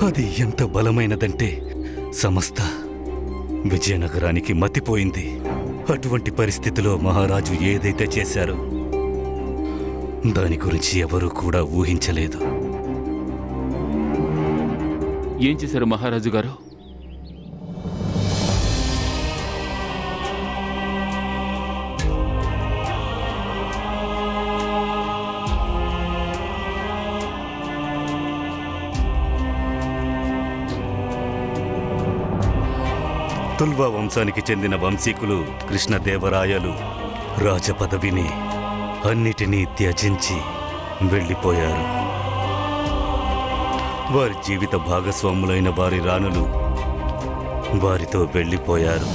అది ఎంత బలమైనదంటే సమస్త విజయనగరానికి మతిపోయింది. అటువంటి పరిస్థితిలో మహారాజు ఏదైతే చేశారో దాని గురించి ఎవరూ కూడా ఊహించలేదు. ఏం చేశారు మహారాజు గారు? తుల్వా వంశానికి చెందిన వంశీకులు కృష్ణదేవరాయలు రాజపదవిని అన్నిటినీ త్యజించి వెళ్ళిపోయారు. వారి జీవిత భాగస్వాములైన వారి రాణులు వారితో వెళ్ళిపోయారు.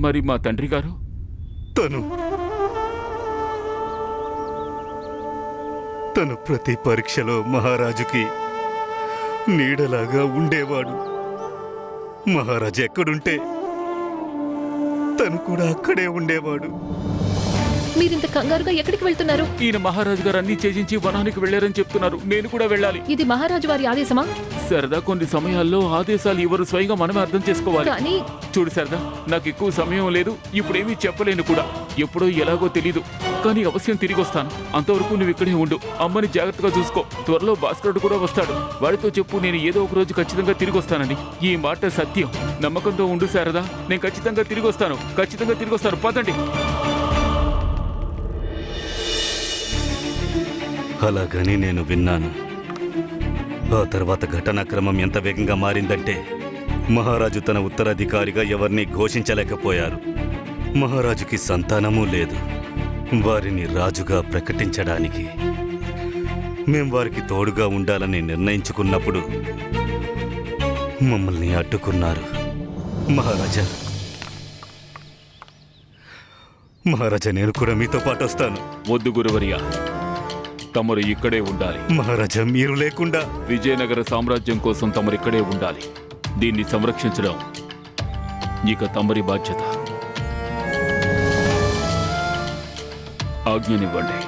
మరి మా తండ్రి గారు? తను ప్రతి పరీక్షలో మహారాజుకి నీడలాగా ఉండేవాడు. మహారాజు ఎక్కడుంటే తను కూడా అక్కడే ఉండేవాడు. మీరింత కంగారుగా ఎక్కడికి వెళ్తున్నారు? ఈయన మహారాజు గారు అన్ని త్యజించి వనానికి వెళ్లారని చెప్తున్నారు. నేను కూడా వెళ్ళాలి. ఇది మహారాజు వారి ఆదేశమా? సరదా, కొన్ని సమయాల్లో ఆదేశాలు ఎవరు స్వయంగా మనమే అర్థం చేసుకోవాలి. కానీ చూడు సరదా, నాకు ఎక్కువ సమయం లేదు, ఇప్పుడేమీ చెప్పలేను కూడా. ఎప్పుడో ఎలాగో తెలీదు, కానీ అవశ్యం తిరిగి వస్తాను. అంతవరకు నువ్వు ఇక్కడే ఉండు. అమ్మని జాగ్రత్తగా చూసుకో. త్వరలో భాస్కరుడు కూడా వస్తాడు. వాడితో చెప్పు నేను ఏదో ఒక రోజు ఖచ్చితంగా తిరిగి వస్తానని. ఈ మాట సత్యం. నమ్మకంతో ఉండు శారదా. నేను ఖచ్చితంగా తిరిగి వస్తాను. పదండి. అలాగని నేను విన్నాను. ఆ తర్వాత ఘటనాక్రమం ఎంత వేగంగా మారిందంటే మహారాజు తన ఉత్తరాధికారిగా ఎవరిని ఘోషించలేకపోయారు. మహారాజుకి సంతానమూ లేదు. వారిని రాజుగా ప్రకటించడానికి మేం వారికి తోడుగా ఉండాలని నిర్ణయించుకున్నప్పుడు మమ్మల్ని అడ్డుకున్నారు. మహారాజా, నేను కూడా మీతో పాటు వస్తాను. వద్దు గురువర్యా, తమరు ఇక్కడే ఉండాలి. మహారాజా, మీరు లేకుండా విజయనగర సామ్రాజ్యం కోసం తమరు ఇక్కడే ఉండాలి. దీన్ని సంరక్షించడం ఇక తమరి బాధ్యత. ఆజ్ఞనివ్వండి.